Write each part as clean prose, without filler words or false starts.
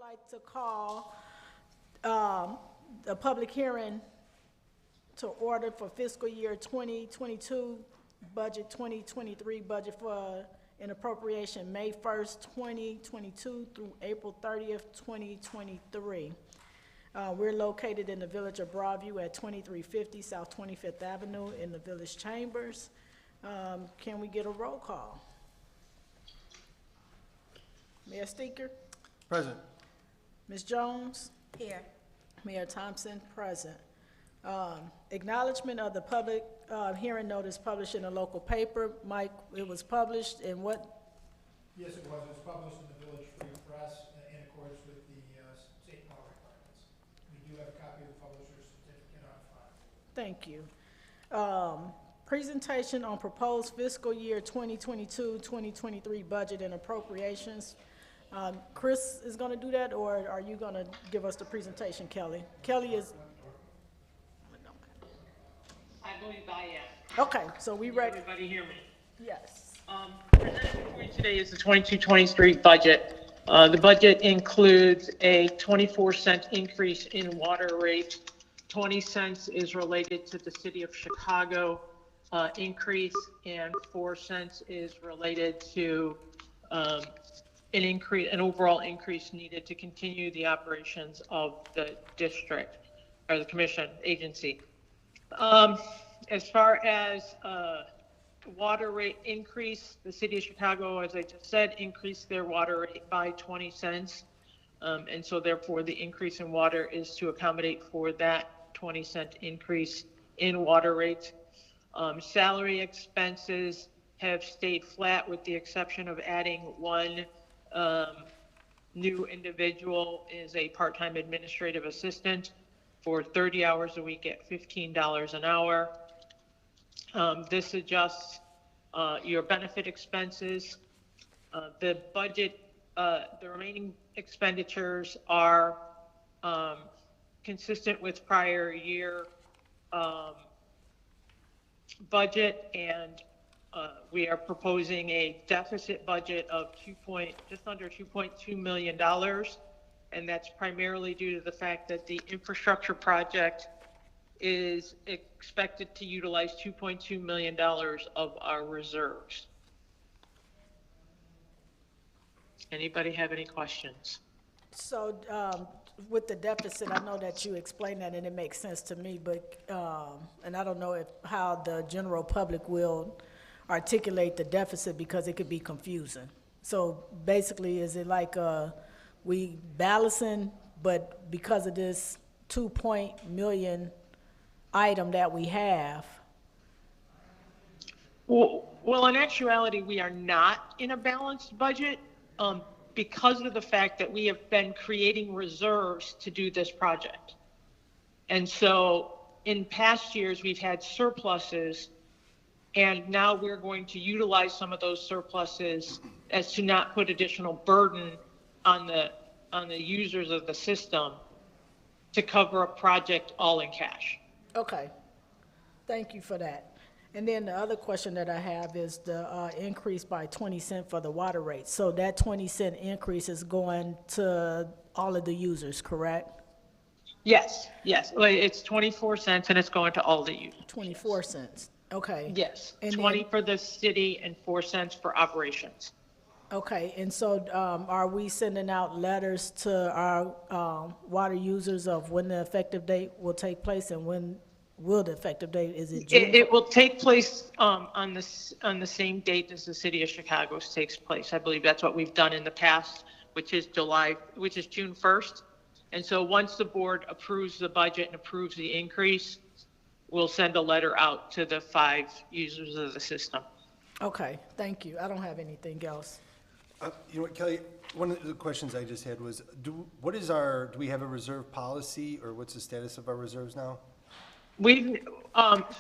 like to call the public hearing to order for fiscal year 2022, budget 2023, budget for an appropriation May 1st, 2022 through April 30th, 2023. We're located in the village of Broadview at 2350 South 25th Avenue in the Village Chambers. Can we get a roll call? Mayor Steeker? Present. Ms. Jones? Here. Mayor Thompson, present. Acknowledgement of the public hearing notice published in a local paper. Mike, it was published in what? Yes, it was. It was published in the Village Free Press in accordance with the state law requirements. We do have a copy of the publisher's certificate on file. Thank you. Presentation on proposed fiscal year 2022-2023 budget and appropriations. Chris is going to do that, or are you going to give us the presentation, Kelly? Kelly is. I believe I am. Okay, so we ready? Everybody hear me? Yes. Presented before you today is the 22-23 budget. The budget includes a 24-cent increase in water rate. 20 cents is related to the City of Chicago increase, and 4 cents is related to an overall increase needed to continue the operations of the district or the commission agency. As far as water rate increase, the City of Chicago, as I just said, increased their water rate by 20 cents. And so therefore the increase in water is to accommodate for that 20-cent increase in water rate. Salary expenses have stayed flat with the exception of adding one new individual is a part-time administrative assistant for 30 hours a week at $15 an hour. This adjusts your benefit expenses. The budget, the remaining expenditures are consistent with prior year budget, and we are proposing a deficit budget of just under $2.2 million. And that's primarily due to the fact that the infrastructure project is expected to utilize $2.2 million of our reserves. Anybody have any questions? So with the deficit, I know that you explained that and it makes sense to me, but, and I don't know how the general public will articulate the deficit because it could be confusing. So basically, is it like we balancing, but because of this 2 million item that we have? Well, in actuality, we are not in a balanced budget because of the fact that we have been creating reserves to do this project. And so in past years, we've had surpluses, and now we're going to utilize some of those surpluses as to not put additional burden on the users of the system to cover a project all in cash. Okay, thank you for that. And then the other question that I have is the increase by 20 cents for the water rate. So that 20-cent increase is going to all of the users, correct? Yes, yes. Well, it's 24 cents and it's going to all the users. 24 cents, okay. Yes, And 20 then, for the city and 4 cents for operations. okay, and so are we sending out letters to our water users of when the effective date will take place, and when will the effective date, is it June? It will take place on the same date as the City of Chicago's takes place. I believe that's what we've done in the past, which is June 1st. And so once the board approves the budget and approves the increase, we'll send a letter out to the 5 users of the system. Okay, thank you. I don't have anything else. You know what, Kelly, one of the questions I just had was, do we have a reserve policy, or what's the status of our reserves now?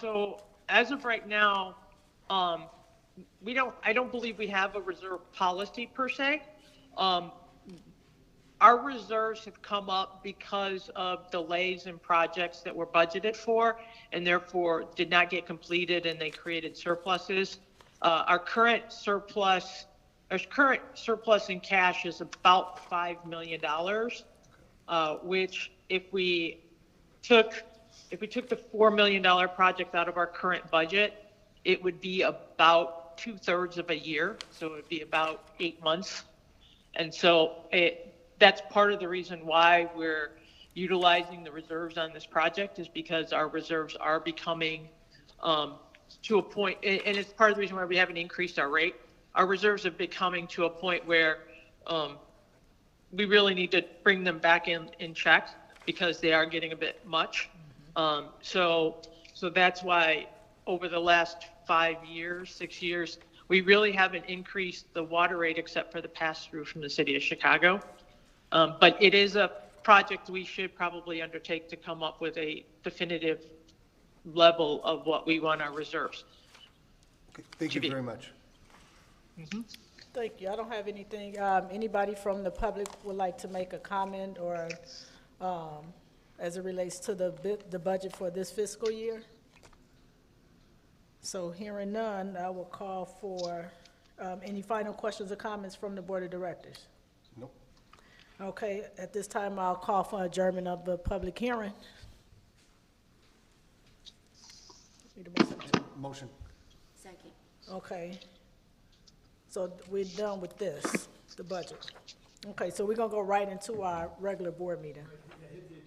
So as of right now, I don't believe we have a reserve policy per se. Our reserves have come up because of delays in projects that were budgeted for and therefore did not get completed, and they created surpluses. Our current surplus our current surplus in cash is about $5 million, which if we took the $4 million project out of our current budget, it would be about 2/3 of a year. So it would be about 8 months. And so that's part of the reason why we're utilizing the reserves on this project, is because our reserves are becoming to a point, and it's part of the reason why we haven't increased our rate. Our reserves are becoming to a point where we really need to bring them back in check, because they are getting a bit much. So that's why over the last 5 years, 6 years, we really haven't increased the water rate except for the pass-through from the city of Chicago. But it is a project we should probably undertake to come up with a definitive level of what we want our reserves. Okay, thank you very much. Thank you. I don't have anything. Anybody from the public would like to make a comment or as it relates to the budget for this fiscal year? So hearing none, I will call for any final questions or comments from the Board of Directors. Nope. Okay, at this time, I'll call for adjournment of the public hearing. Need a motion? Motion. Second. Okay. So we're done with this, the budget. Okay, so we're gonna go right into our regular board meeting. Hit the